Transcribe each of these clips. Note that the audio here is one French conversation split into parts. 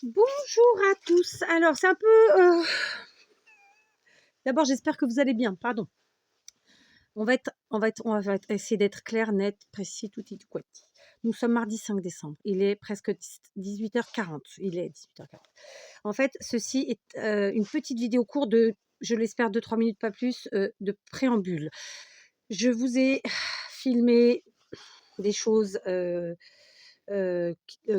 Bonjour à tous. Alors, c'est un peu. D'abord, j'espère que vous allez bien. Pardon. On va essayer d'être clair, net, précis, tout et tout quoi. Nous sommes mardi 5 décembre. Il est presque 18h40. Il est 18h40. En fait, ceci est une petite vidéo courte de, je l'espère, 2-3 minutes, pas plus, de préambule. Je vous ai filmé des choses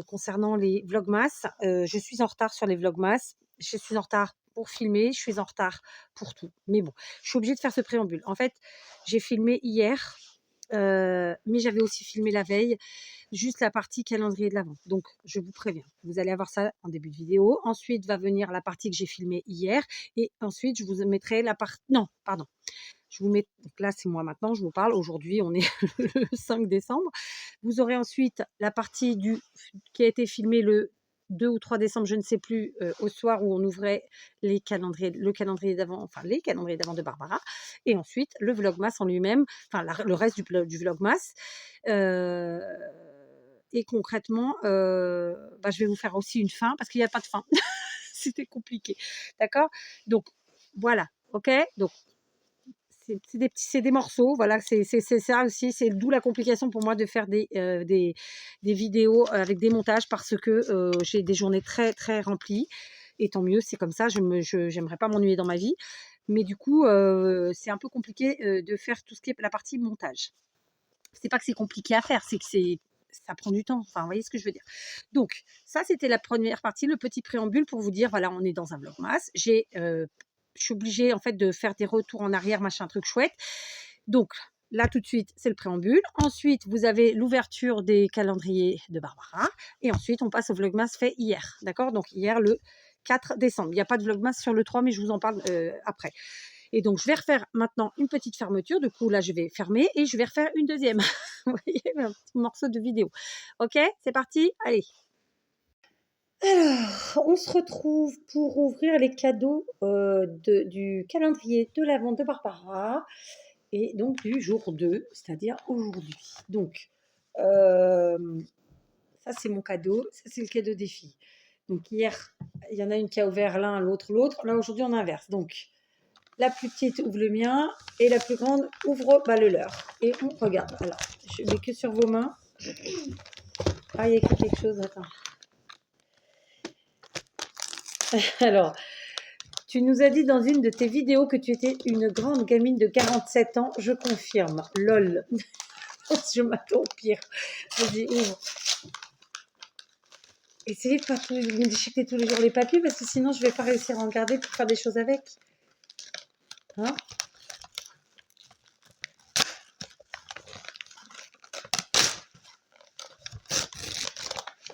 concernant les vlogmas. Je suis en retard sur les vlogmas. Je suis en retard pour filmer. Je suis en retard pour tout. Mais bon, je suis obligée de faire ce préambule. En fait, j'ai filmé hier, mais j'avais aussi filmé la veille, juste la partie calendrier de l'Avent. Donc, je vous préviens, vous allez avoir ça en début de vidéo. Ensuite, va venir la partie que j'ai filmée hier. Et ensuite, je vous mettrai la partie... Non, pardon. Je vous mets, donc là c'est moi maintenant, je vous parle, aujourd'hui on est le 5 décembre. Vous aurez ensuite la partie qui a été filmée le 2 ou 3 décembre, je ne sais plus, au soir où on ouvrait le calendrier d'avant, enfin les calendriers d'avant de Barbara, et ensuite le vlogmas en lui-même, enfin le reste du vlogmas. Et concrètement, je vais vous faire aussi une fin, parce qu'il n'y a pas de fin. C'était compliqué, d'accord? Donc voilà, ok? Donc c'est des morceaux, voilà, c'est ça aussi, c'est d'où la complication pour moi de faire des vidéos avec des montages, parce que j'ai des journées très très remplies, et tant mieux, c'est comme ça, j'aimerais pas m'ennuyer dans ma vie, mais du coup c'est un peu compliqué de faire tout ce qui est la partie montage. C'est pas que c'est compliqué à faire, c'est que ça prend du temps, enfin vous voyez ce que je veux dire. Donc ça c'était la première partie, le petit préambule pour vous dire voilà, on est dans un vlogmas, je suis obligée en fait de faire des retours en arrière, machin truc chouette. Donc là tout de suite c'est le préambule. Ensuite vous avez l'ouverture des calendriers de Barbara, et ensuite on passe au vlogmas fait hier, d'accord? Donc hier le 4 décembre. Il n'y a pas de vlogmas sur le 3, mais je vous en parle après. Et donc, je vais refaire maintenant une petite fermeture. Du coup, là, je vais fermer et je vais refaire une deuxième. Vous voyez, un petit morceau de vidéo. Ok, c'est parti. Allez. Alors, on se retrouve pour ouvrir les cadeaux du calendrier de l'Avent de Barbara, et donc du jour 2, c'est-à-dire aujourd'hui. Donc, euh, ça, c'est mon cadeau. Ça, c'est le cadeau des filles. Donc, hier, il y en a une qui a ouvert l'un, l'autre, l'autre. Là, aujourd'hui, on inverse. Donc, la plus petite ouvre le mien et la plus grande ouvre le leur. Et on regarde. Alors, je mets que sur vos mains. Ah, il y a écrit quelque chose. Attends. Alors, tu nous as dit dans une de tes vidéos que tu étais une grande gamine de 47 ans. Je confirme. Lol. Je m'attends au pire. Vas-y, ouvre. Essayez de ne pas me déchiqueter tous les jours les papiers, parce que sinon je ne vais pas réussir à en garder pour faire des choses avec. Hein?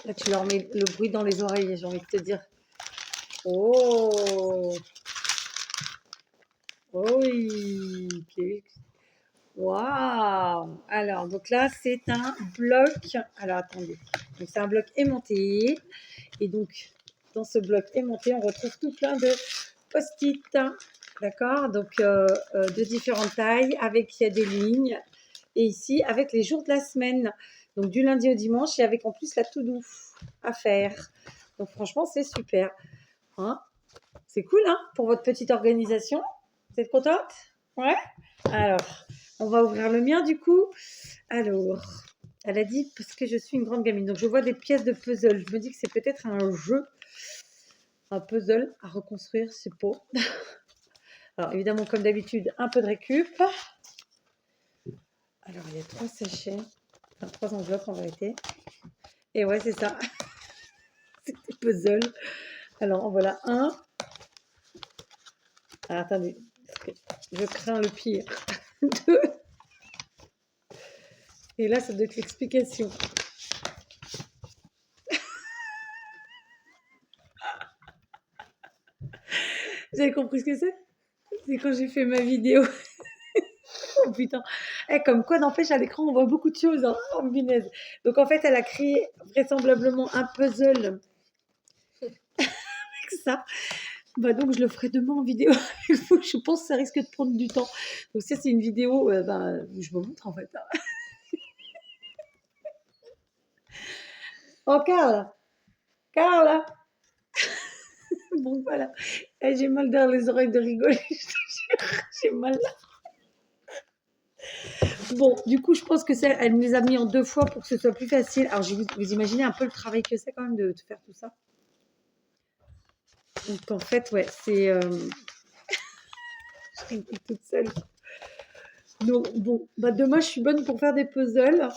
Là, tu leur mets le bruit dans les oreilles, j'ai envie de te dire. Oh! Oui! Waouh! Alors, donc là, c'est un bloc. Alors, attendez. Donc, c'est un bloc aimanté. Et donc, dans ce bloc aimanté, on retrouve tout plein de post-it. D'accord? Donc, de différentes tailles, avec il y a des lignes. Et ici, avec les jours de la semaine. Donc, du lundi au dimanche, et avec en plus la to-do à faire. Donc, franchement, c'est super. Hein? C'est cool, hein? Pour votre petite organisation. Vous êtes contente? Ouais? Alors, on va ouvrir le mien du coup. Alors, elle a dit parce que je suis une grande gamine. Donc, je vois des pièces de puzzle. Je me dis que c'est peut-être un jeu, un puzzle à reconstruire, c'est pas. Alors, évidemment, comme d'habitude, un peu de récup. Alors, il y a 3 sachets, enfin 3 enveloppes en vérité. Et ouais, c'est ça. C'est des puzzles. Alors, en voilà un. Alors, attendez, je crains le pire. 2. Et là, ça doit être l'explication. Vous avez compris ce que c'est? C'est quand j'ai fait ma vidéo. Oh putain. Comme quoi, n'empêche, à l'écran, on voit beaucoup de choses. Hein. Oh, punaise. Donc, en fait, elle a créé vraisemblablement un puzzle avec ça. Bah, donc, je le ferai demain en vidéo. Je pense que ça risque de prendre du temps. Donc, ça, c'est une vidéo où je me montre, en fait. Oh, Carla. Carla. Donc voilà. Et j'ai mal dans les oreilles de rigoler, je te jure. J'ai mal là. Bon, du coup, je pense que ça, elle me les a mis en 2 fois pour que ce soit plus facile. Alors, vous imaginez un peu le travail que c'est quand même de faire tout ça. Donc, en fait, ouais, c'est... je rigole toute seule. Donc, bon, bah, demain, je suis bonne pour faire des puzzles.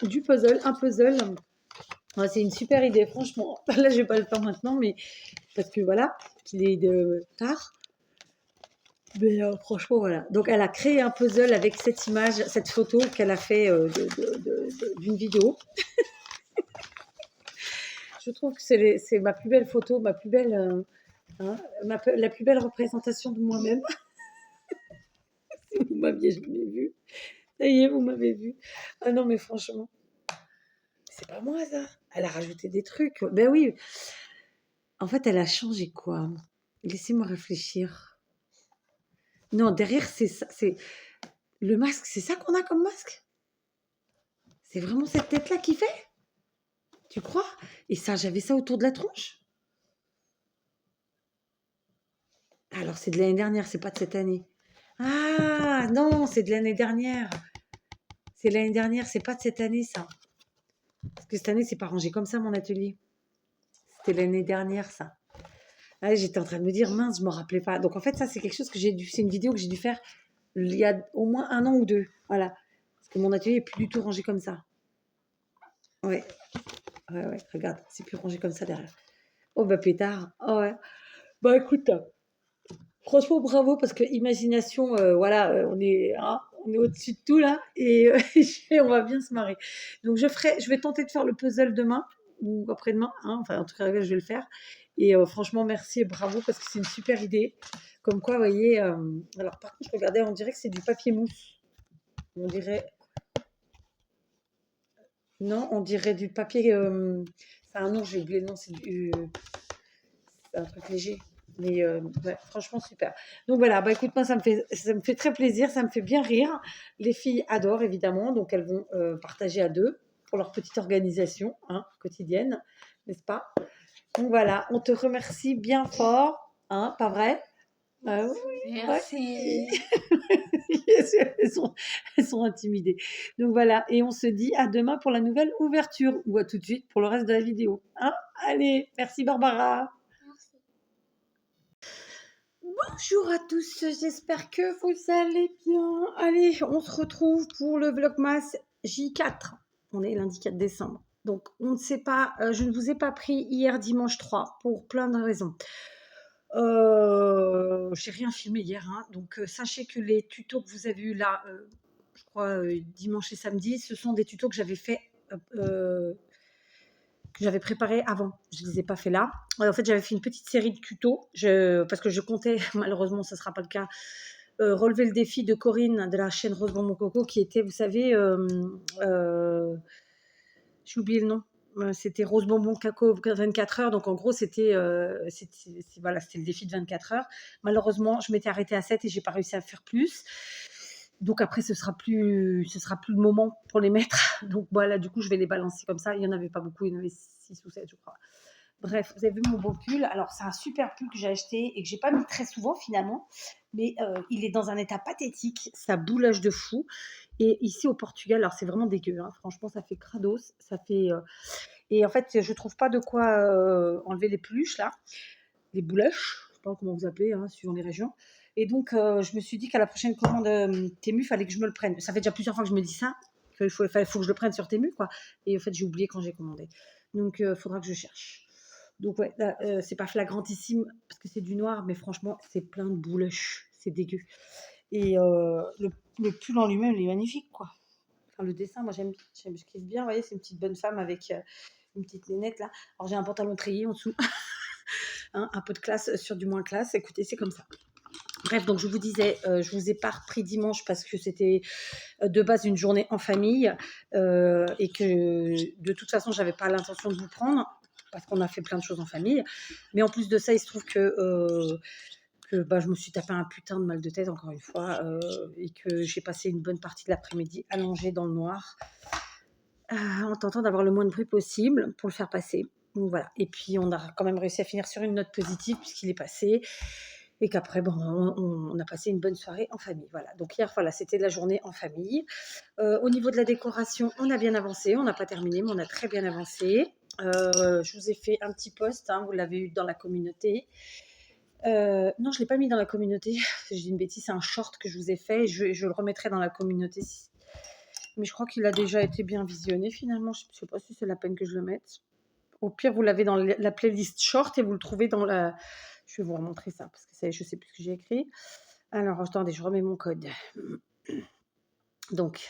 Du puzzle, un puzzle. Ouais, c'est une super idée, franchement. Là, je vais pas le faire maintenant, mais parce que voilà, qu'il est tard. Mais franchement, voilà. Donc, elle a créé un puzzle avec cette image, cette photo qu'elle a fait d'une vidéo. Je trouve que c'est ma plus belle photo, ma plus belle, hein, la plus belle représentation de moi-même. Si vous m'aviez jamais vu. Ça y est, vous m'avez vu. Ah non, mais franchement, c'est pas moi ça. Elle a rajouté des trucs. Ben oui. En fait, elle a changé quoi? Laissez-moi réfléchir. Non, derrière, c'est ça. C'est le masque. C'est ça qu'on a comme masque? C'est vraiment cette tête-là qui fait? Tu crois? Et ça, j'avais ça autour de la tronche? Alors, c'est de l'année dernière, c'est pas de cette année. Ah non, c'est de l'année dernière. C'est l'année dernière, c'est pas de cette année ça. Parce que cette année, c'est pas rangé comme ça mon atelier. C'était l'année dernière ça. Ah, j'étais en train de me dire, mince, je me rappelais pas. Donc en fait, ça, c'est quelque chose que c'est une vidéo que j'ai dû faire il y a au moins 1 an ou 2. Voilà. Parce que mon atelier est plus du tout rangé comme ça. Ouais, ouais, regarde, c'est plus rangé comme ça derrière. Oh bah pétard. Oh ouais. Bah écoute, franchement bravo parce que imagination, voilà, hein, on est au-dessus de tout là et on va bien se marrer. Donc je vais tenter de faire le puzzle demain ou après-demain, hein, enfin en tout cas je vais le faire. Et franchement merci et bravo parce que c'est une super idée. Comme quoi, vous voyez, alors par contre je regardais, on dirait que c'est du papier mousse. On dirait, non, on dirait du papier, c'est un nom, j'ai oublié le nom, c'est un truc léger. Mais ouais, franchement, super. Donc voilà, bah écoute, moi, ça me fait très plaisir, ça me fait bien rire. Les filles adorent, évidemment, donc elles vont partager à 2 pour leur petite organisation hein, quotidienne, n'est-ce pas? Donc voilà, on te remercie bien fort, hein, pas vrai? Oui, Merci. elles sont intimidées. Donc voilà, et on se dit à demain pour la nouvelle ouverture ou à tout de suite pour le reste de la vidéo. Hein. Allez, merci Barbara. Merci. Bonjour à tous, j'espère que vous allez bien. Allez, on se retrouve pour le Vlogmas J4. On est lundi 4 décembre. Donc, on ne sait pas, je ne vous ai pas pris hier dimanche 3 pour plein de raisons. J'ai rien filmé hier, hein, donc sachez que les tutos que vous avez eu là, je crois dimanche et samedi, ce sont des tutos que j'avais fait que j'avais préparé avant. Je ne les ai pas fait là. En fait, j'avais fait une petite série de tutos parce que je comptais, malheureusement, ce ne sera pas le cas, relever le défi de Corinne de la chaîne Rose Bonbon Coco qui était, vous savez, j'ai oublié le nom. C'était Rose Bonbon Coco 24 heures. Donc, en gros, voilà, c'était le défi de 24 heures. Malheureusement, je m'étais arrêtée à 7 et j'ai pas réussi à faire plus. Donc après, ce sera plus le moment pour les mettre. Donc voilà, du coup, je vais les balancer comme ça. Il y en avait pas beaucoup, il y en avait 6 ou 7, je crois. Bref, vous avez vu mon beau pull. Alors, c'est un super pull que j'ai acheté et que j'ai pas mis très souvent finalement. Mais il est dans un état pathétique. Ça boulage de fou. Et ici au Portugal, alors c'est vraiment dégueu. Hein. Franchement, ça fait crados. Ça fait. Et en fait, je trouve pas de quoi enlever les peluches là, les boulèches. Je sais pas comment vous appelez, hein, suivant les régions. Et donc, je me suis dit qu'à la prochaine commande Temu, il fallait que je me le prenne. Ça fait déjà plusieurs fois que je me dis ça, qu'il faut que je le prenne sur Temu, quoi. Et en fait, j'ai oublié quand j'ai commandé. Donc, il faudra que je cherche. Donc, ouais, là, c'est pas flagrantissime parce que c'est du noir, mais franchement, c'est plein de boulèches. C'est dégueu. Et le pull en lui-même, il est magnifique, quoi. Enfin, le dessin, moi, je kiffe bien. Vous voyez, c'est une petite bonne femme avec une petite nénette, là. Alors, j'ai un pantalon treillé en dessous. Hein, un peu de classe sur du moins classe. Écoutez, c'est comme ça. Bref, donc je vous disais, je vous ai pas repris dimanche parce que c'était de base une journée en famille et que de toute façon, j'avais pas l'intention de vous prendre parce qu'on a fait plein de choses en famille. Mais en plus de ça, il se trouve que je me suis tapé un putain de mal de tête encore une fois et que j'ai passé une bonne partie de l'après-midi allongée dans le noir en tentant d'avoir le moins de bruit possible pour le faire passer. Donc voilà. Et puis on a quand même réussi à finir sur une note positive puisqu'il est passé. Et qu'après, bon, on a passé une bonne soirée en famille. Voilà. Donc hier, voilà, c'était la journée en famille. Au niveau de la décoration, on a bien avancé. On n'a pas terminé, mais on a très bien avancé. Je vous ai fait un petit post, hein, vous l'avez eu dans la communauté. Non, je ne l'ai pas mis dans la communauté. J'ai dit une bêtise, c'est un short que je vous ai fait. Et je le remettrai dans la communauté. Mais je crois qu'il a déjà été bien visionné finalement. Je ne sais pas si c'est la peine que je le mette. Au pire, vous l'avez dans la playlist short et vous le trouvez dans la... Je vais vous remontrer ça parce que je ne sais plus ce que j'ai écrit. Alors, attendez, je remets mon code. Donc,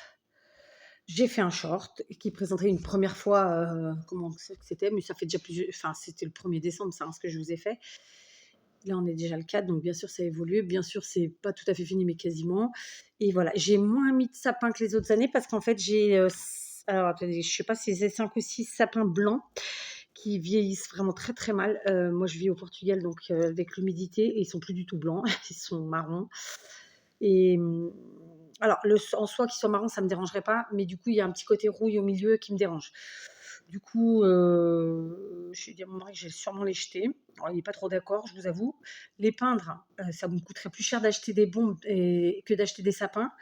j'ai fait un short qui présentait une première fois comment c'était, mais ça fait déjà plusieurs... Enfin, c'était le 1er décembre, ça, hein, ce que je vous ai fait. Là, on est déjà le 4, donc bien sûr, ça a évolué. Bien sûr, c'est pas tout à fait fini, mais quasiment. Et voilà, j'ai moins mis de sapins que les autres années parce qu'en fait, j'ai... alors, attendez, je sais pas si c'est 5 ou 6 sapins blancs qui vieillissent vraiment très très mal. Moi, je vis au Portugal, donc avec l'humidité, et ils sont plus du tout blancs, ils sont marrons. Et alors, en soi, qu'ils soient marrons, ça me dérangerait pas, mais du coup, il y a un petit côté rouille au milieu qui me dérange. Du coup, j'ai dit à mon mari que j'allais sûrement les jeter. Alors, il n'est pas trop d'accord, je vous avoue. Les peindre, ça me coûterait plus cher d'acheter des bombes que d'acheter des sapins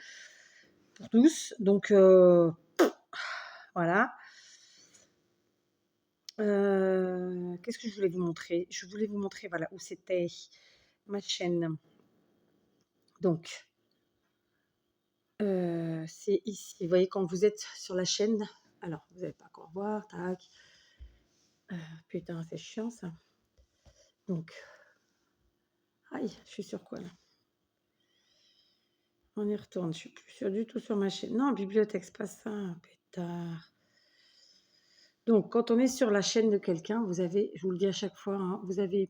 pour tous. Donc, voilà. Qu'est-ce que je voulais vous montrer? Je voulais vous montrer, voilà, où c'était ma chaîne. Donc, c'est ici. Vous voyez, quand vous êtes sur la chaîne, alors, vous n'allez pas encore voir, tac. Putain, c'est chiant ça. Donc, aïe, je suis sur quoi là? On y retourne, je suis plus du tout sur ma chaîne. Non, bibliothèque, c'est pas ça, pétard. Donc, quand on est sur la chaîne de quelqu'un, vous avez, je vous le dis à chaque fois, hein, vous avez,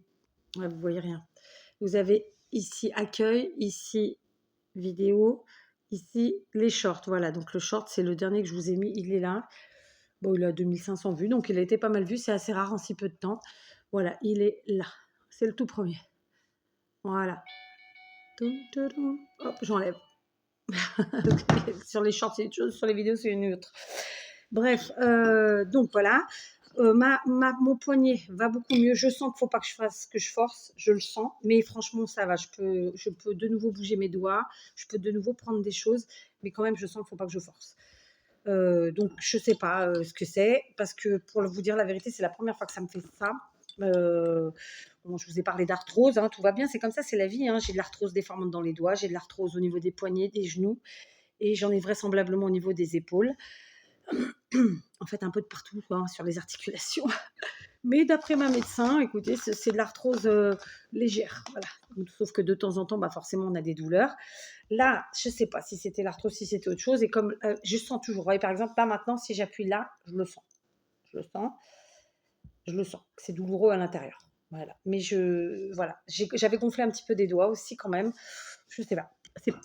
ouais, vous voyez rien. Vous avez ici accueil, ici vidéo, ici les shorts. Voilà, donc le short, c'est le dernier que je vous ai mis, il est là. Bon, il a 2500 vues, donc il a été pas mal vu, c'est assez rare en si peu de temps. Voilà, il est là. C'est le tout premier. Voilà. Hop, j'enlève. Sur les shorts, c'est une chose, sur les vidéos, c'est une autre. Bref, donc voilà. Mon poignet va beaucoup mieux. Je sens qu'il ne faut pas que je force. Je le sens. Mais franchement, ça va. Je peux de nouveau bouger mes doigts. Je peux de nouveau prendre des choses. Mais quand même, je sens qu'il ne faut pas que je force. Donc, je ne sais pas ce que c'est. Parce que pour vous dire la vérité, c'est la première fois que ça me fait ça. Bon, je vous ai parlé d'arthrose, hein, tout va bien, c'est comme ça, c'est la vie. Hein. J'ai de l'arthrose déformante dans les doigts, j'ai de l'arthrose au niveau des poignets, des genoux, et j'en ai vraisemblablement au niveau des épaules. En fait, un peu de partout, hein, sur les articulations. Mais d'après ma médecin, écoutez, c'est de l'arthrose légère. Voilà. Sauf que de temps en temps, bah forcément, on a des douleurs. Là, je ne sais pas si c'était l'arthrose, si c'était autre chose. Et comme je sens toujours, vous voyez, par exemple, là maintenant, si j'appuie là, je le sens. Je le sens. Je le sens. C'est douloureux à l'intérieur. Voilà. Mais voilà. J'avais gonflé un petit peu des doigts aussi quand même. Je sais pas.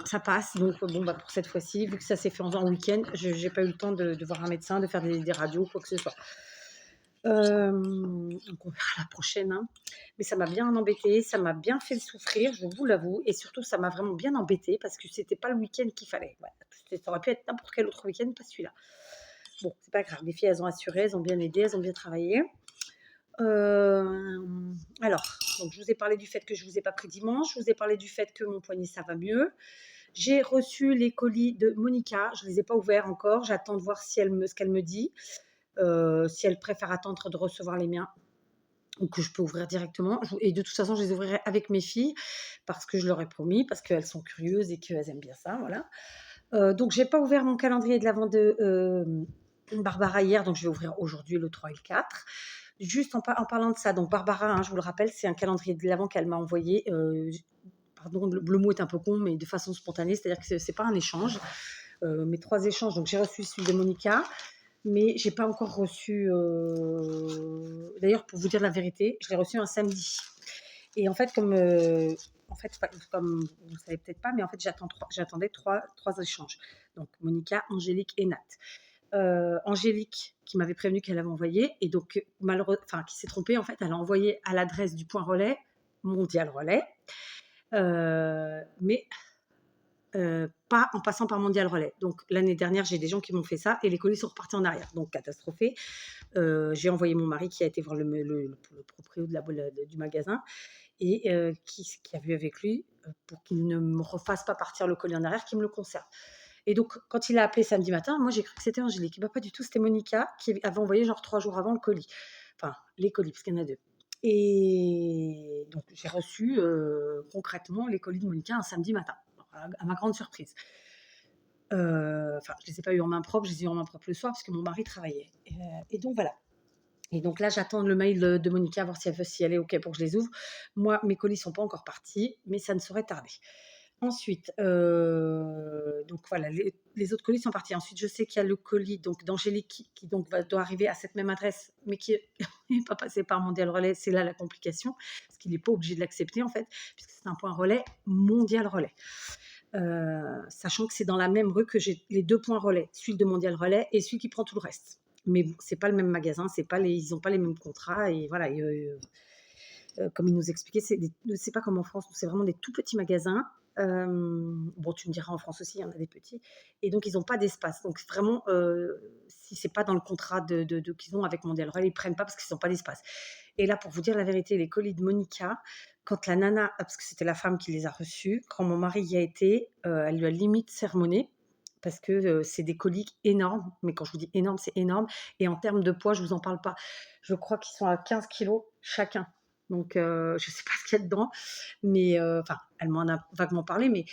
Ça passe. Donc bon, bah, pour cette fois-ci, vu que ça s'est fait en week-end, je n'ai pas eu le temps de voir un médecin, de faire des radios, quoi que ce soit. Donc on verra la prochaine. Hein. Mais ça m'a bien embêté, ça m'a bien fait souffrir, je vous l'avoue. Et surtout, ça m'a vraiment bien embêté parce que c'était pas le week-end qu'il fallait. Voilà. Ça aurait pu être n'importe quel autre week-end, pas celui-là. Bon, c'est pas grave. Les filles, elles ont assuré, elles ont bien aidé, elles ont bien travaillé. Alors, donc je vous ai parlé du fait que je ne vous ai pas pris dimanche, je vous ai parlé du fait que mon poignet, ça va mieux. J'ai reçu les colis de Monica, je ne les ai pas ouverts encore, j'attends de voir ce qu'elle me dit, si elle préfère attendre de recevoir les miens ou que je peux ouvrir directement. Et de toute façon, je les ouvrirai avec mes filles parce que je leur ai promis, parce qu'elles sont curieuses et qu'elles aiment bien ça, voilà. Donc, je n'ai pas ouvert mon calendrier de l'avant de Barbara hier, donc je vais ouvrir aujourd'hui le 3 et le 4. Juste en parlant de ça, donc Barbara, hein, je vous le rappelle, c'est un calendrier de l'avant qu'elle m'a envoyé. Pardon, le mot est un peu con, mais de façon spontanée, c'est-à-dire que c'est pas un échange. Mes 3 échanges, donc j'ai reçu celui de Monica, mais j'ai pas encore reçu. D'ailleurs, pour vous dire la vérité, je l'ai reçu un samedi. Et en fait, comme vous ne savez peut-être pas, mais en fait, j'attendais trois échanges. Donc Monica, Angélique et Nat. Angélique qui m'avait prévenu qu'elle avait envoyé et donc qui s'est trompée en fait, elle a envoyé à l'adresse du point relais Mondial Relais, mais pas en passant par Mondial Relais. Donc l'année dernière, j'ai des gens qui m'ont fait ça et les colis sont repartis en arrière. Donc catastrophé. J'ai envoyé mon mari qui a été voir le proprio du magasin et qui a vu avec lui pour qu'il ne me refasse pas partir le colis en arrière, qu'il me le conserve. Et donc, quand il a appelé samedi matin, moi j'ai cru que c'était Angélique. Bah, pas du tout, c'était Monica qui avait envoyé genre 3 jours avant le colis. Enfin, les colis, parce qu'il y en a 2. Et donc, j'ai reçu concrètement les colis de Monica un samedi matin, à ma grande surprise. Enfin, je ne les ai pas eu en main propre, je les ai eu en main propre le soir parce que mon mari travaillait. Et donc, voilà. Et donc là, j'attends le mail de Monica, voir si elle est OK pour que je les ouvre. Moi, mes colis ne sont pas encore partis, mais ça ne saurait tarder. Ensuite, donc voilà, les autres colis sont partis. Ensuite, je sais qu'il y a le colis donc d'Angélique qui donc doit arriver à cette même adresse, mais qui n'est pas passé par Mondial Relais. C'est là la complication, parce qu'il n'est pas obligé de l'accepter en fait, puisque c'est un point relais Mondial Relais. Sachant que c'est dans la même rue que j'ai les 2 points relais, celui de Mondial Relais et celui qui prend tout le reste. Mais bon, c'est pas le même magasin, ils n'ont pas les mêmes contrats et voilà. Comme il nous expliquait, c'est pas comme en France, c'est vraiment des tout petits magasins. Bon, tu me diras, en France aussi, il y en a des petits. Et donc, ils n'ont pas d'espace. Donc, vraiment, si c'est pas dans le contrat qu'ils ont avec Mondial Relais, ils prennent pas parce qu'ils n'ont pas d'espace. Et là, pour vous dire la vérité, les colis de Monica, quand la nana, parce que c'était la femme qui les a reçus, quand mon mari y a été, elle lui a limite sermonné parce que c'est des colis énormes. Mais quand je vous dis énorme, c'est énorme. Et en termes de poids, je vous en parle pas. Je crois qu'ils sont à 15 kilos chacun. Donc, je ne sais pas ce qu'il y a dedans, mais enfin, elle m'en a vaguement parlé, mais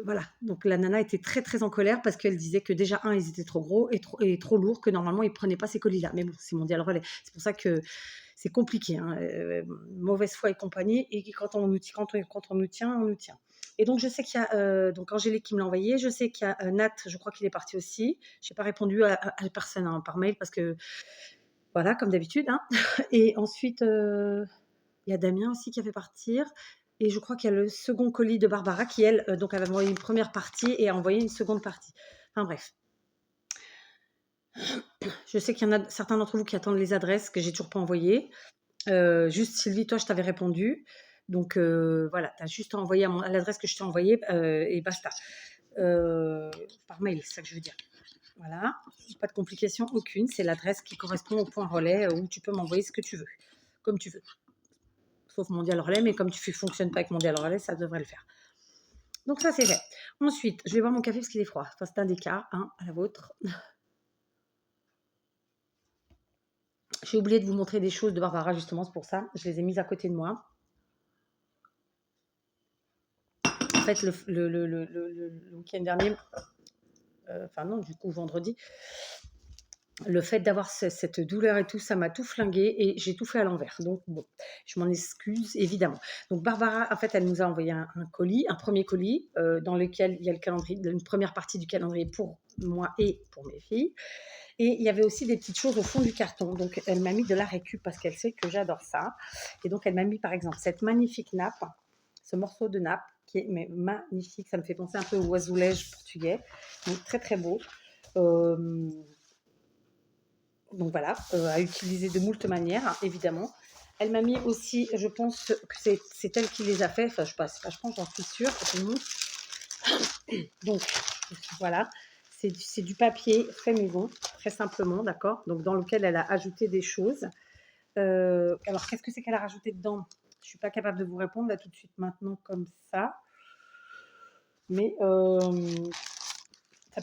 voilà. Donc, la nana était très, très en colère parce qu'elle disait que déjà, ils étaient trop gros et trop lourds, que normalement, ils ne prenaient pas ces colis-là. Mais bon, c'est Mondial Relais. C'est pour ça que c'est compliqué, hein, mauvaise foi et compagnie. Et quand on nous tient, on nous tient. Et donc, je sais qu'il y a donc Angélique qui me l'a envoyé. Je sais qu'il y a Nat, je crois qu'il est parti aussi. Je n'ai pas répondu à personne hein, par mail parce que voilà, comme d'habitude. Hein. Et ensuite, il y a Damien aussi qui a fait partir. Et je crois qu'il y a le second colis de Barbara qui, elle, donc elle avait envoyé une première partie et a envoyé une seconde partie. Enfin bref. Je sais qu'il y en a certains d'entre vous qui attendent les adresses que j'ai toujours pas envoyées. Juste Sylvie, toi, je t'avais répondu. Donc voilà, tu as juste à envoyer à l'adresse que je t'ai envoyée et basta. Par mail, c'est ça que je veux dire. Voilà, pas de complication aucune. C'est l'adresse qui correspond au point relais où tu peux m'envoyer ce que tu veux, comme tu veux. Sauf Mondial Relais, mais comme tu ne fonctionnes pas avec Mondial Relais, ça devrait le faire. Donc ça, c'est fait. Ensuite, je vais boire mon café parce qu'il est froid. Enfin, c'est un des cas, hein, à la vôtre. J'ai oublié de vous montrer des choses de Barbara, justement, c'est pour ça. Je les ai mises à côté de moi. En fait, le week-end dernier, enfin non, du coup, vendredi, le fait d'avoir cette douleur et tout, ça m'a tout flingué et j'ai tout fait à l'envers. Donc, bon, je m'en excuse, évidemment. Donc, Barbara, en fait, elle nous a envoyé un colis, un premier colis, dans lequel il y a le calendrier, une première partie du calendrier pour moi et pour mes filles. Et il y avait aussi des petites choses au fond du carton. Donc, elle m'a mis de la récup parce qu'elle sait que j'adore ça. Et donc, elle m'a mis, par exemple, cette magnifique nappe, ce morceau de nappe qui est magnifique. Ça me fait penser un peu au oiseau-lège portugais. Donc, très, très beau. Donc voilà, à utiliser de moult manières, hein, évidemment. Elle m'a mis aussi, je pense que c'est elle qui les a fait, enfin je pense, j'en suis sûre. Donc voilà, c'est du papier fait maison, très simplement, d'accord. Donc dans lequel elle a ajouté des choses. Alors qu'est-ce que c'est qu'elle a rajouté dedans? Je ne suis pas capable de vous répondre là tout de suite maintenant comme ça. Mais ça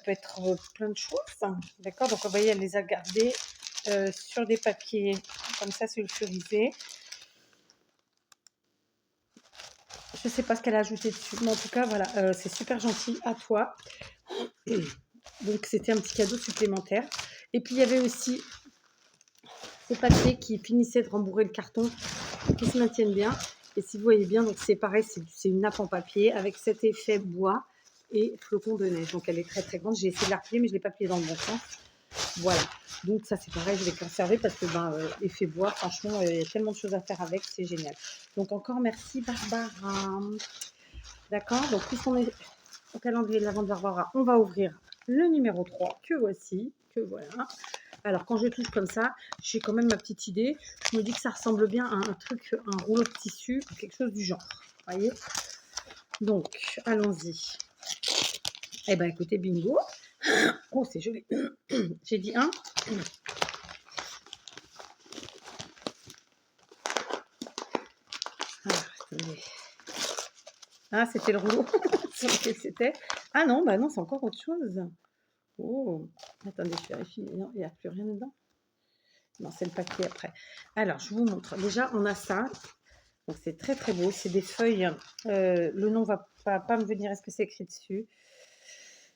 peut être plein de choses, hein, d'accord. Donc vous voyez, elle les a gardées sur des papiers comme ça sulfurisés. Je ne sais pas ce qu'elle a ajouté dessus, mais en tout cas, voilà, c'est super gentil à toi. Donc, c'était un petit cadeau supplémentaire. Et puis, il y avait aussi ces papiers qui finissaient de rembourrer le carton, qui se maintiennent bien. Et si vous voyez bien, donc c'est pareil, c'est une nappe en papier avec cet effet bois et flocon de neige. Donc, elle est très, très grande. J'ai essayé de la replier, mais je ne l'ai pas pliée dans le bon sens. Voilà, donc ça c'est pareil, je vais conserver parce que effet bois, franchement, il y a tellement de choses à faire avec, c'est génial. Donc encore merci Barbara. D'accord, donc puisqu'on est au calendrier de la vente Barbara, on va ouvrir le numéro 3 que voici, que voilà. Alors quand je touche comme ça, j'ai quand même ma petite idée. Je me dis que ça ressemble bien à un truc, un rouleau de tissu, quelque chose du genre. Vous voyez. Donc, allons-y. Eh ben, écoutez, bingo. Oh, c'est joli. J'ai dit un. Ah, attendez. Ah, c'était le rouleau sur lequel c'était. Ah non, bah non, c'est encore autre chose. Oh, attendez, je vérifie. Non, il n'y a plus rien dedans. Non, c'est le paquet après. Alors, je vous montre. Déjà, on a ça. Donc, c'est très, très beau. C'est des feuilles. Le nom va pas me venir. Est-ce que c'est écrit dessus?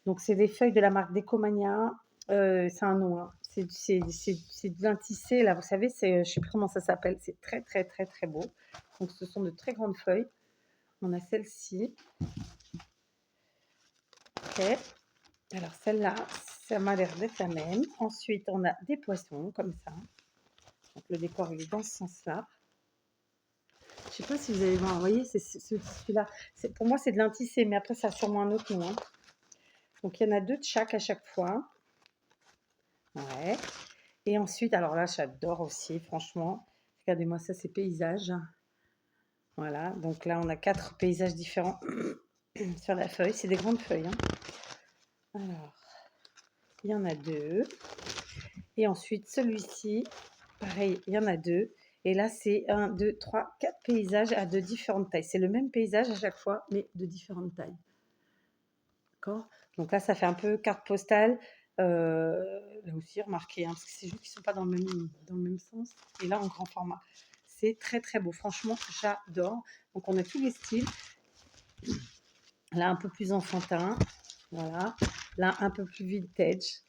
Donc, c'est des feuilles de la marque Decomania. C'est un nom. Hein. C'est bien tissé. Là, vous savez, je ne sais plus comment ça s'appelle. C'est très, très, très, très beau. Donc, ce sont de très grandes feuilles. On a celle-ci. Ok. Alors, celle-là, ça m'a l'air d'être la même. Ensuite, on a des poissons, comme ça. Donc, le décor, il est dans ce sens-là. Je ne sais pas si vous allez voir. Vous voyez, c'est celui-là. Pour moi, c'est de l'intissé, mais après, ça a sûrement un autre nom. Hein. Donc, il y en a 2 de chaque à chaque fois. Ouais. Et ensuite, alors là, j'adore aussi, franchement. Regardez-moi ça, c'est paysage. Voilà. Donc là, on a 4 paysages différents sur la feuille. C'est des grandes feuilles. Hein. Alors, il y en a 2. Et ensuite, celui-ci, pareil, il y en a 2. Et là, c'est 1, 2, 3, 4 paysages à de différentes tailles. C'est le même paysage à chaque fois, mais de différentes tailles. D'accord. Donc là, ça fait un peu carte postale. Là aussi, remarquez, hein, parce que c'est juste qu'ils ne sont pas dans le même sens. Et là, en grand format. C'est très, très beau. Franchement, j'adore. Donc, on a tous les styles. Là, un peu plus enfantin. Voilà. Là, un peu plus vintage.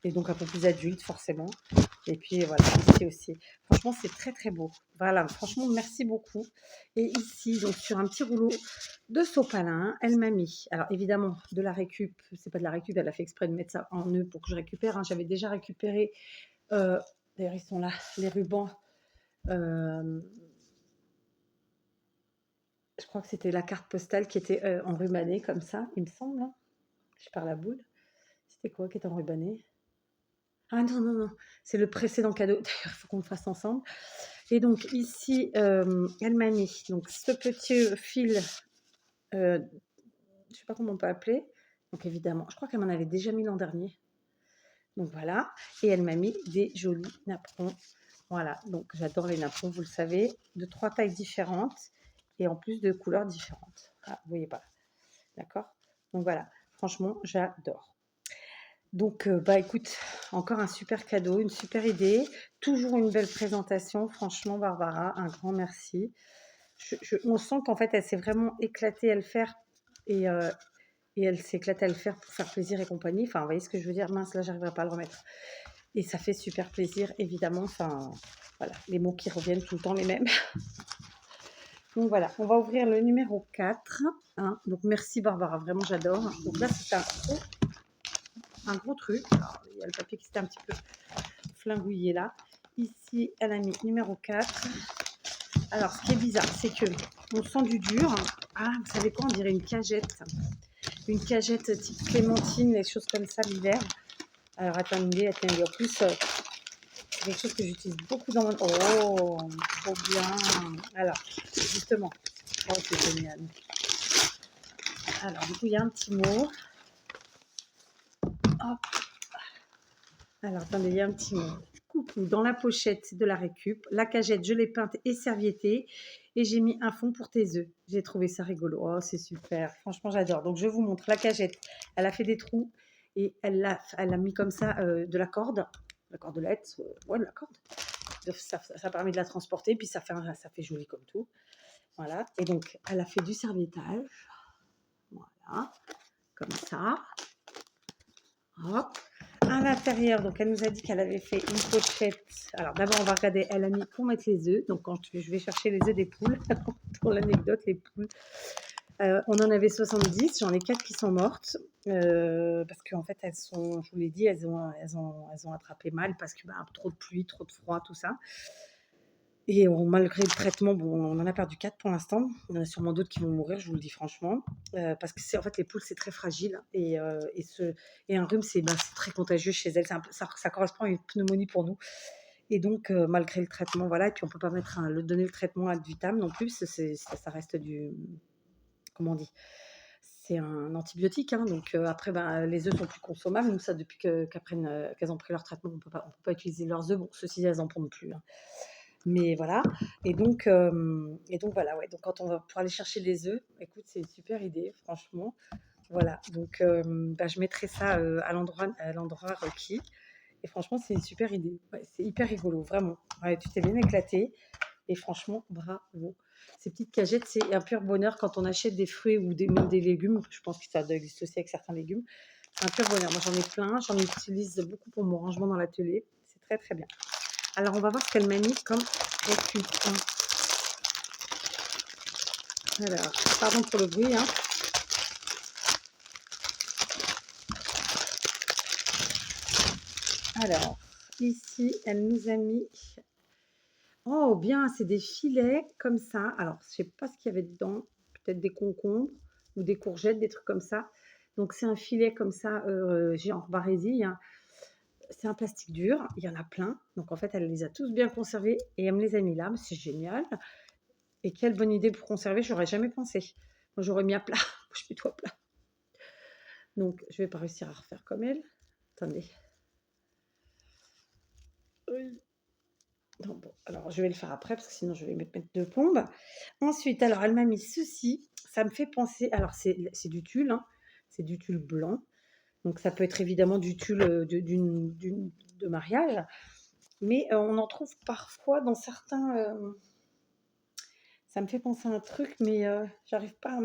Et donc, un peu plus adulte, forcément. Et puis, voilà, ici aussi. Franchement, c'est très, très beau. Voilà, franchement, merci beaucoup. Et ici, donc, sur un petit rouleau de sopalin, elle m'a mis, alors évidemment, de la récup. C'est pas de la récup, elle a fait exprès de mettre ça en nœud pour que je récupère. Hein. J'avais déjà récupéré, d'ailleurs, ils sont là, les rubans. Je crois que c'était la carte postale qui était enrubanée comme ça, il me semble. Hein. Je pars la boule. C'était quoi qui était enrubanné? Ah non, non, non, c'est le précédent cadeau. D'ailleurs, il faut qu'on le fasse ensemble. Et donc ici, elle m'a mis donc, ce petit fil, je ne sais pas comment on peut appeler. Donc évidemment, je crois qu'elle m'en avait déjà mis l'an dernier. Donc voilà. Et elle m'a mis des jolis napperons. Voilà, donc j'adore les napperons, vous le savez, de 3 tailles différentes et en plus de couleurs différentes. Ah, vous voyez pas. D'accord. Donc voilà, franchement, j'adore. Donc, bah écoute, encore un super cadeau, une super idée, toujours une belle présentation. Franchement, Barbara, un grand merci. On sent qu'en fait, elle s'est vraiment éclatée à le faire et, elle s'est éclatée à le faire pour faire plaisir et compagnie. Enfin, vous voyez ce que je veux dire? Mince, là, j'arriverai pas à le remettre. Et ça fait super plaisir, évidemment. Enfin, voilà, les mots qui reviennent tout le temps les mêmes. Donc voilà, on va ouvrir le numéro 4. Hein. Donc merci Barbara, vraiment j'adore. Donc là, c'est un gros truc. Alors, il y a le papier qui s'était un petit peu flingouillé là. Ici, elle a mis numéro 4. Alors, ce qui est bizarre, c'est que on sent du dur. Ah, vous savez quoi? On dirait une cagette. Une cagette type clémentine, des choses comme ça l'hiver. Alors, attendez. En plus, c'est quelque chose que j'utilise beaucoup dans mon... Oh, trop bien. Alors, justement. Oh, c'est génial. Alors, du coup, il y a un petit mot. Hop. Alors, attendez, il y a un petit mot. Coucou, dans la pochette de la récup, la cagette, je l'ai peinte et serviettée et j'ai mis un fond pour tes œufs. J'ai trouvé ça rigolo. Oh, c'est super. Franchement, j'adore. Donc, je vous montre la cagette. Elle a fait des trous et elle a mis comme ça de la cordelette. Ouais, de la corde. Ça permet de la transporter, puis ça fait joli comme tout. Voilà. Et donc, elle a fait du serviettage. Voilà. Comme ça. Hop. À l'intérieur, donc elle nous a dit qu'elle avait fait une pochette. Alors d'abord, on va regarder, elle a mis pour mettre les œufs. Donc quand je vais chercher les œufs des poules, pour l'anecdote, les poules, on en avait 70, j'en ai 4 qui sont mortes. Parce qu'en fait, elles sont, je vous l'ai dit, elles ont attrapé mal parce que trop de pluie, trop de froid, tout ça. Et malgré le traitement, bon, on en a perdu 4 pour l'instant. Il y en a sûrement d'autres qui vont mourir, je vous le dis franchement. Parce que en fait, les poules, c'est très fragile. Et un rhume, c'est très contagieux chez elles. Ça correspond à une pneumonie pour nous. Et donc, malgré le traitement, voilà. Et puis, on ne peut pas donner le traitement ad vitam non plus. Ça reste comment on dit? C'est un antibiotique, hein, donc après, ben, les œufs sont plus consommables. Nous, ça, depuis qu'elles ont pris leur traitement, on peut pas utiliser leurs œufs. Bon, ceci, elles en pondent plus, hein. Mais voilà, et donc voilà, ouais, donc quand on va pour aller chercher les œufs, écoute, c'est une super idée, franchement. Voilà, donc bah, je mettrai ça à l'endroit requis. Et franchement, c'est une super idée. Ouais, c'est hyper rigolo, vraiment. Ouais, tu t'es bien éclaté. Et franchement, bravo. Ces petites cagettes, c'est un pur bonheur quand on achète des fruits ou même des légumes. Je pense que ça doit exister aussi avec certains légumes. C'est un pur bonheur. Moi, j'en ai plein. J'en utilise beaucoup pour mon rangement dans l'atelier. C'est très, très bien. Alors, on va voir ce qu'elle m'a mis comme résultat. Alors, pardon pour le bruit, hein. Alors, ici, elle nous a mis... Oh, bien, c'est des filets comme ça. Alors, je sais pas ce qu'il y avait dedans. Peut-être des concombres ou des courgettes, des trucs comme ça. Donc, c'est un filet comme ça, genre barésie, hein. C'est un plastique dur. Il y en a plein. Donc, en fait, elle les a tous bien conservés et elle me les a mis là. C'est génial. Et quelle bonne idée pour conserver. J'aurais jamais pensé. Moi, j'aurais mis à plat. Je mets tout à plat. Donc, je vais pas réussir à refaire comme elle. Attendez. Oui. Non, bon, alors je vais le faire après parce que sinon je vais me mettre de plombe. Ensuite, alors elle m'a mis ceci. Ça me fait penser. Alors c'est du tulle, hein, c'est du tulle blanc. Donc ça peut être évidemment du tulle de mariage, mais on en trouve parfois dans certains. Ça me fait penser à un truc, mais j'arrive pas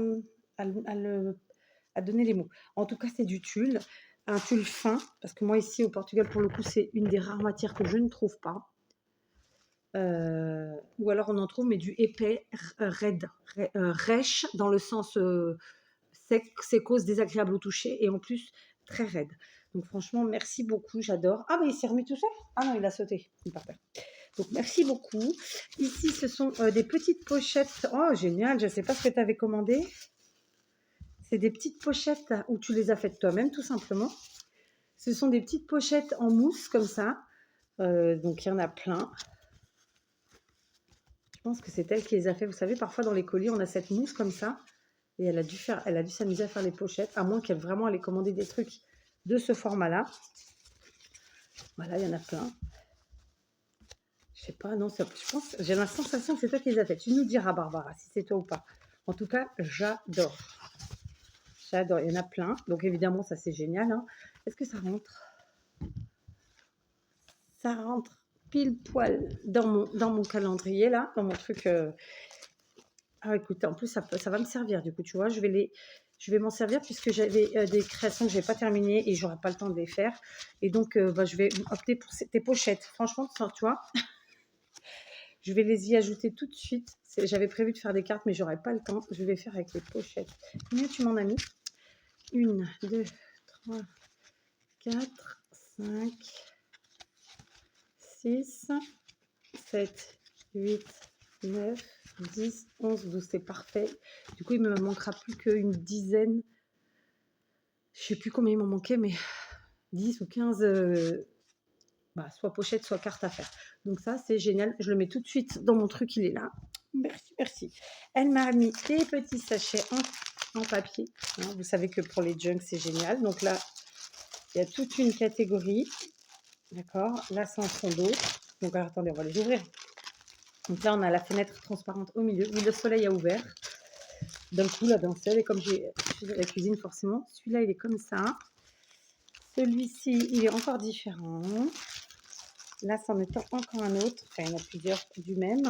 à donner les mots. En tout cas, c'est du tulle, un tulle fin, parce que moi ici au Portugal, pour le coup, c'est une des rares matières que je ne trouve pas. Ou alors on en trouve, mais du épais, raide, rêche, dans le sens sec, sécose, désagréable au toucher, et en plus très raide. Donc franchement, merci beaucoup, j'adore. Ah, mais il s'est remis tout seul. Ah non, il a sauté, c'est parfait. Donc merci beaucoup. Ici, ce sont des petites pochettes. Oh, génial, je ne sais pas ce que tu avais commandé. C'est des petites pochettes où tu les as faites toi-même, tout simplement. Ce sont des petites pochettes en mousse, comme ça. Donc il y en a plein. Je pense que c'est elle qui les a fait. Vous savez, parfois dans les colis, on a cette mousse comme ça. Et elle a dû s'amuser à faire les pochettes, à moins qu'elle vraiment ait commandé des trucs de ce format-là. Voilà, il y en a plein. Je sais pas, non, je pense, j'ai la sensation que c'est toi qui les as faites. Tu nous diras, Barbara, si c'est toi ou pas. En tout cas, j'adore. J'adore, il y en a plein. Donc évidemment, ça c'est génial, hein. Est-ce que ça rentre? Ça rentre pile poil dans mon calendrier, là, dans mon truc. Ah, écoutez, en plus, ça va me servir. Du coup, tu vois, je vais m'en servir puisque j'avais des créations que je n'ai pas terminées et j'aurai pas le temps de les faire. Et donc, bah, je vais opter pour tes pochettes. Franchement, tu vois, je vais les y ajouter tout de suite. J'avais prévu de faire des cartes, mais j'aurai pas le temps. Je vais faire avec les pochettes. Combien tu m'en as mis? 1, 2, 3, 4, 5, 6, 7, 8, 9, 10, 11, 12, c'est parfait. Du coup, il me manquera plus qu'une dizaine. Je sais plus combien il m'en manquait, mais 10 ou 15, soit pochette, soit carte à faire. Donc ça, c'est génial. Je le mets tout de suite dans mon truc, il est là. Merci, merci. Elle m'a mis des petits sachets en papier. Hein, vous savez que pour les junks, c'est génial. Donc là, il y a toute une catégorie. D'accord. Là, c'est en fond d'eau. Donc alors, attendez, on va les ouvrir. Donc là, on a la fenêtre transparente au milieu. Oui, le soleil a ouvert. D'un coup, là, d'un seul. Et comme j'ai la cuisine, forcément, celui-là, il est comme ça. Celui-ci, il est encore différent. Là, c'en est encore un autre. Enfin, il y en a plusieurs du même.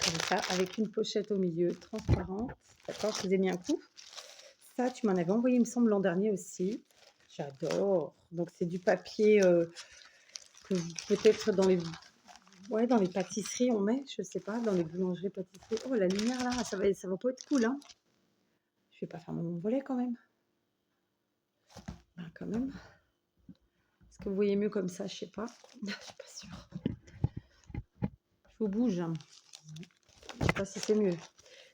Comme ça, avec une pochette au milieu, transparente. D'accord, je vous ai mis un coup. Ça, tu m'en avais envoyé, il me semble, l'an dernier aussi. J'adore. Donc, c'est du papier que peut-être dans les pâtisseries, on met, je sais pas, dans les boulangeries, pâtisseries. Oh, la lumière là, ça va pas être cool, hein. Je vais pas faire mon volet quand même. Ben, quand même. Est-ce que vous voyez mieux comme ça? Je sais pas. Je suis pas sûre. Je vous bouge. Je sais pas si c'est mieux.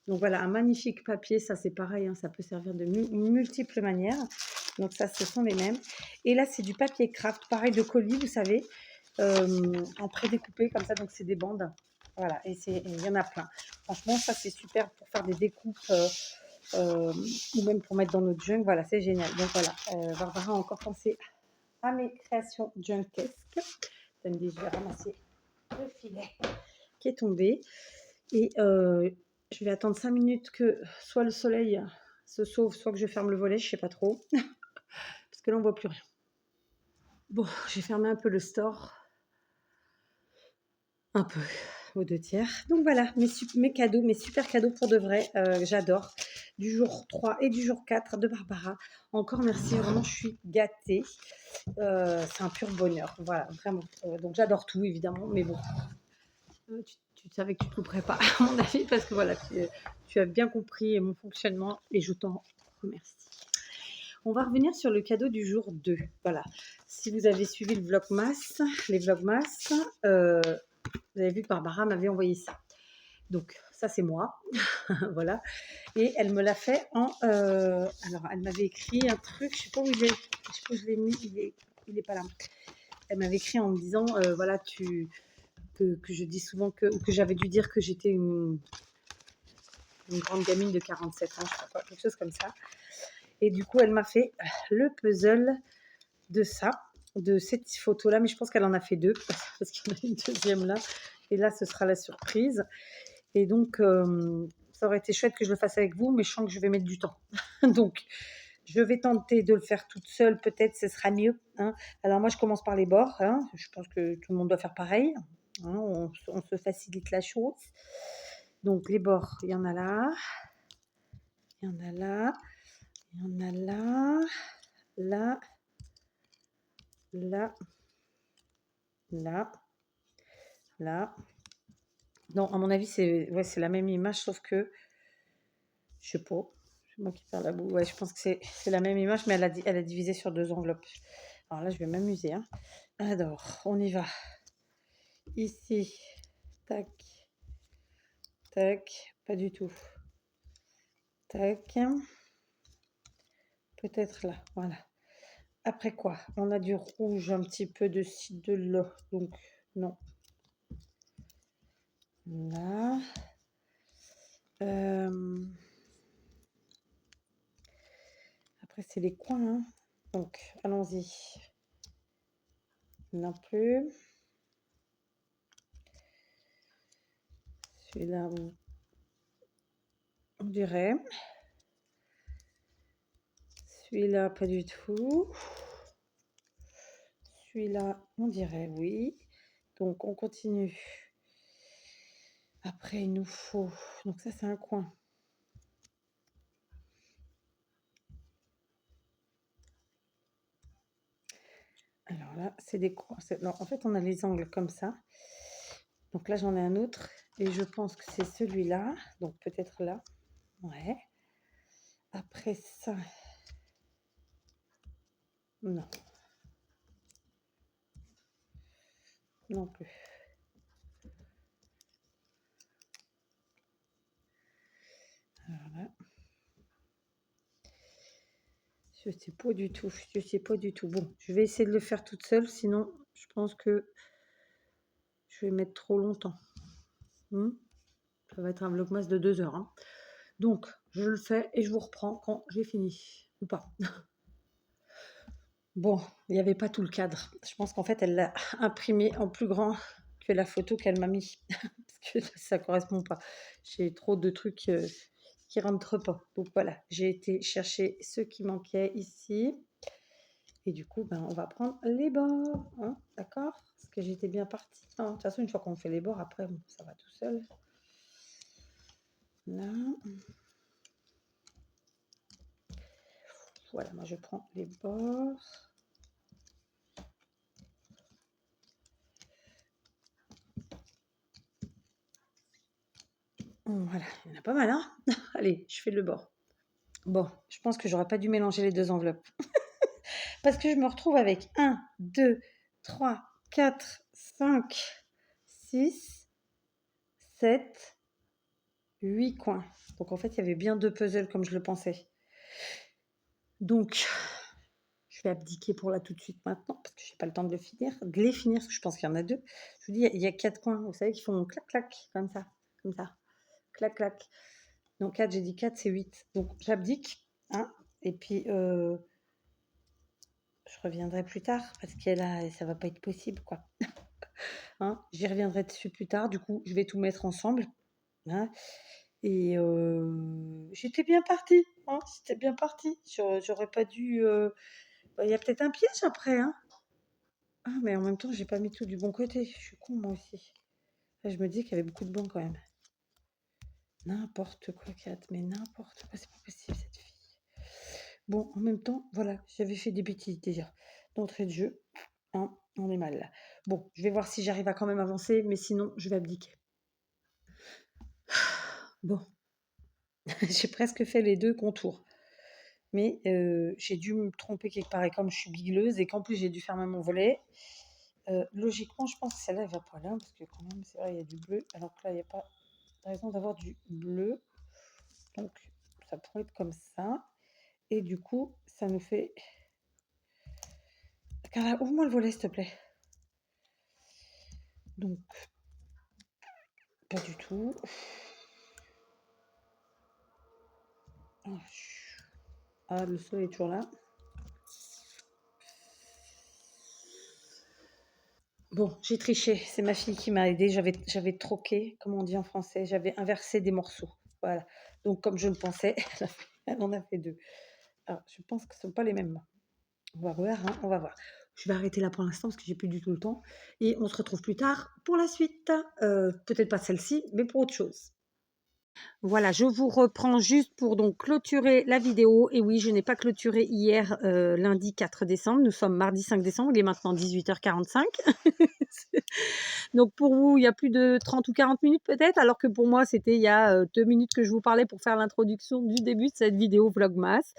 Donc voilà, un magnifique papier. Ça, c'est pareil, hein, ça peut servir de multiples manières. Donc ça, ce sont les mêmes. Et là, c'est du papier craft, pareil de colis, vous savez, en pré-découpé comme ça. Donc c'est des bandes. Voilà, et il y en a plein. Franchement, ça, c'est super pour faire des découpes ou même pour mettre dans notre junk. Voilà, c'est génial. Donc voilà, Barbara a encore pensé à mes créations junkesques. Attendez, je vais ramasser le filet qui est tombé. Et je vais attendre 5 minutes que soit le soleil se sauve, soit que je ferme le volet, je sais pas trop. Parce que là, on voit plus rien. Bon, j'ai fermé un peu le store. Un peu, aux 2/3. Donc voilà, mes cadeaux, mes super cadeaux pour de vrai. J'adore. Du jour 3 et du jour 4 de Barbara. Encore merci, vraiment, je suis gâtée. C'est un pur bonheur. Voilà, vraiment. Donc j'adore tout, évidemment. Mais bon, tu savais que tu ne couperais pas, à mon avis, parce que voilà, tu as bien compris mon fonctionnement et je t'en remercie. On va revenir sur le cadeau du jour 2. Voilà. Si vous avez suivi le vlogmas, les vlogmas, vous avez vu que Barbara m'avait envoyé ça. Donc, ça, c'est moi. Voilà. Et elle me l'a fait en... alors, elle m'avait écrit un truc, je ne sais pas où il est. Je sais pas où je l'ai mis, il est pas là. Elle m'avait écrit en me disant, voilà, que je dis souvent que j'avais dû dire que j'étais une grande gamine de 47 ans, je sais pas, quelque chose comme ça. Et du coup, elle m'a fait le puzzle de ça, de cette photo-là, mais je pense qu'elle en a fait 2, parce qu'il y en a une deuxième là. Et là, ce sera la surprise. Et donc, ça aurait été chouette que je le fasse avec vous, mais je sens que je vais mettre du temps. Donc, je vais tenter de le faire toute seule, peut-être ce sera mieux. Hein. Alors moi, je commence par les bords. Hein. Je pense que tout le monde doit faire pareil. Hein. On se facilite la chose. Donc, les bords, il y en a là. Il y en a là. Il y en a là. Là. Là. Là. Là. Non, à mon avis, c'est la même image, sauf que, je sais pas, c'est moi qui perds la boue. Ouais, je pense que c'est la même image, mais elle a divisé sur 2 enveloppes. Alors là, je vais m'amuser. Hein. Alors, on y va. Ici, tac, tac, pas du tout. Tac, peut-être là, voilà. Après quoi? On a du rouge un petit peu de ci, de là, donc non. Là. Après, c'est les coins, hein. Donc, allons-y. Non plus. Celui-là, on dirait. Celui-là, pas du tout. Celui-là, on dirait oui. Donc, on continue. Après, il nous faut... Donc, ça, c'est un coin. Alors là, c'est des coins. Non, en fait, on a les angles comme ça. Donc là, j'en ai un autre. Et je pense que c'est celui-là. Donc, peut-être là. Ouais. Après ça... Non. Non plus. Alors là... Je sais pas du tout. Je sais pas du tout. Bon, je vais essayer de le faire toute seule. Sinon, je pense que je vais mettre trop longtemps. Ça va être un vlogmas de 2 heures. Hein. Donc, je le fais et je vous reprends quand j'ai fini. Ou pas. Bon, il n'y avait pas tout le cadre. Je pense qu'en fait, elle l'a imprimé en plus grand que la photo qu'elle m'a mis. Parce que ça ne correspond pas. J'ai trop de trucs qui ne rentrent pas. Donc voilà, j'ai été chercher ce qui manquait ici. Et du coup, ben, on va prendre les bords. Hein, d'accord? Parce que j'étais bien partie. Hein. De toute façon, une fois qu'on fait les bords, après, bon, ça va tout seul. Là. Voilà, moi je prends les bords. Voilà, il y en a pas mal, hein. Allez, je fais le bord. Bon, je pense que j'aurais pas dû mélanger les 2 enveloppes. Parce que je me retrouve avec 1, 2, 3, 4, 5, 6, 7, 8 coins. Donc en fait, il y avait bien 2 puzzles comme je le pensais. Donc, Je vais abdiquer pour là tout de suite maintenant parce que j'ai pas le temps de le finir, de les finir parce que je pense qu'il y en a 2. Je vous dis, il y a 4 coins, vous savez, qui font clac clac comme ça, clac clac. Donc 4, j'ai dit 4, c'est 8. Donc j'abdique, hein, et puis je reviendrai plus tard parce que là, ça va pas être possible, quoi. Hein, j'y reviendrai dessus plus tard. Du coup, je vais tout mettre ensemble, hein, et j'étais bien partie, hein, j'étais bien partie. J'aurais pas dû. Bah, il y a peut-être un piège après, hein. Ah, mais en même temps, j'ai pas mis tout du bon côté. Je suis con, moi aussi. Là, je me dis qu'il y avait beaucoup de bons quand même. N'importe quoi, Kat, mais n'importe quoi, c'est pas possible cette fille. Bon, en même temps, voilà, j'avais fait des bêtises déjà. D'entrée de jeu, hein, on est mal là. Bon, je vais voir si j'arrive à quand même avancer, mais sinon, je vais abdiquer. Bon, j'ai presque fait les 2 contours. Mais j'ai dû me tromper quelque part. Et comme je suis bigleuse et qu'en plus j'ai dû fermer mon volet, logiquement, je pense que celle-là, elle va pas là, parce que quand même, c'est vrai, il y a du bleu, alors que là, il n'y a pas de raison d'avoir du bleu. Donc, ça pourrait être comme ça. Et du coup, ça nous fait... Carla, ouvre-moi le volet, s'il te plaît. Donc, pas du tout. Ah, le soleil est toujours là. Bon, j'ai triché. C'est ma fille qui m'a aidée. J'avais troqué, comme on dit en français. J'avais inversé des morceaux. Voilà. Donc, comme je le pensais, elle en a fait 2. Alors, je pense que ce ne sont pas les mêmes. On va voir, hein, on va voir. Je vais arrêter là pour l'instant parce que j'ai plus du tout le temps. Et on se retrouve plus tard pour la suite. Peut-être pas celle-ci, mais pour autre chose. Voilà, je vous reprends juste pour donc clôturer la vidéo. Et oui, je n'ai pas clôturé hier, lundi 4 décembre. Nous sommes mardi 5 décembre. Il est maintenant 18h45. Donc pour vous, il y a plus de 30 ou 40 minutes peut-être, alors que pour moi, c'était il y a 2 minutes que je vous parlais pour faire l'introduction du début de cette vidéo Vlogmas.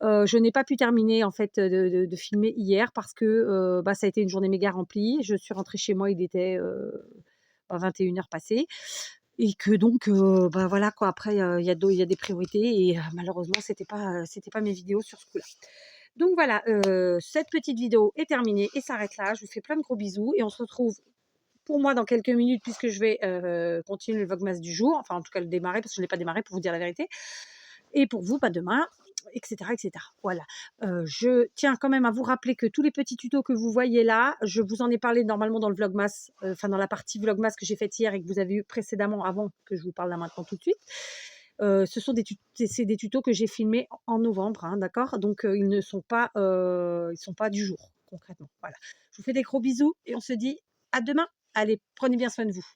Je n'ai pas pu terminer en fait de filmer hier parce que bah, ça a été une journée méga remplie. Je suis rentrée chez moi, il était 21h passées. Et que donc, bah voilà quoi, après, il y a des priorités et malheureusement, c'était pas mes vidéos sur ce coup-là. Donc voilà, cette petite vidéo est terminée et s'arrête là. Je vous fais plein de gros bisous et on se retrouve pour moi dans quelques minutes puisque je vais continuer le Vlogmas du jour, enfin en tout cas le démarrer parce que je ne l'ai pas démarré pour vous dire la vérité. Et pour vous, pas demain, etc. etc. Voilà. Je tiens quand même à vous rappeler que tous les petits tutos que vous voyez là, je vous en ai parlé normalement dans le Vlogmas, enfin dans la partie Vlogmas que j'ai faite hier et que vous avez eu précédemment avant que je vous parle là maintenant tout de suite. Ce sont des tutos que j'ai filmés en novembre, hein, d'accord. Donc ils ne sont pas, ils sont pas du jour concrètement. Voilà. Je vous fais des gros bisous et on se dit à demain. Allez, prenez bien soin de vous.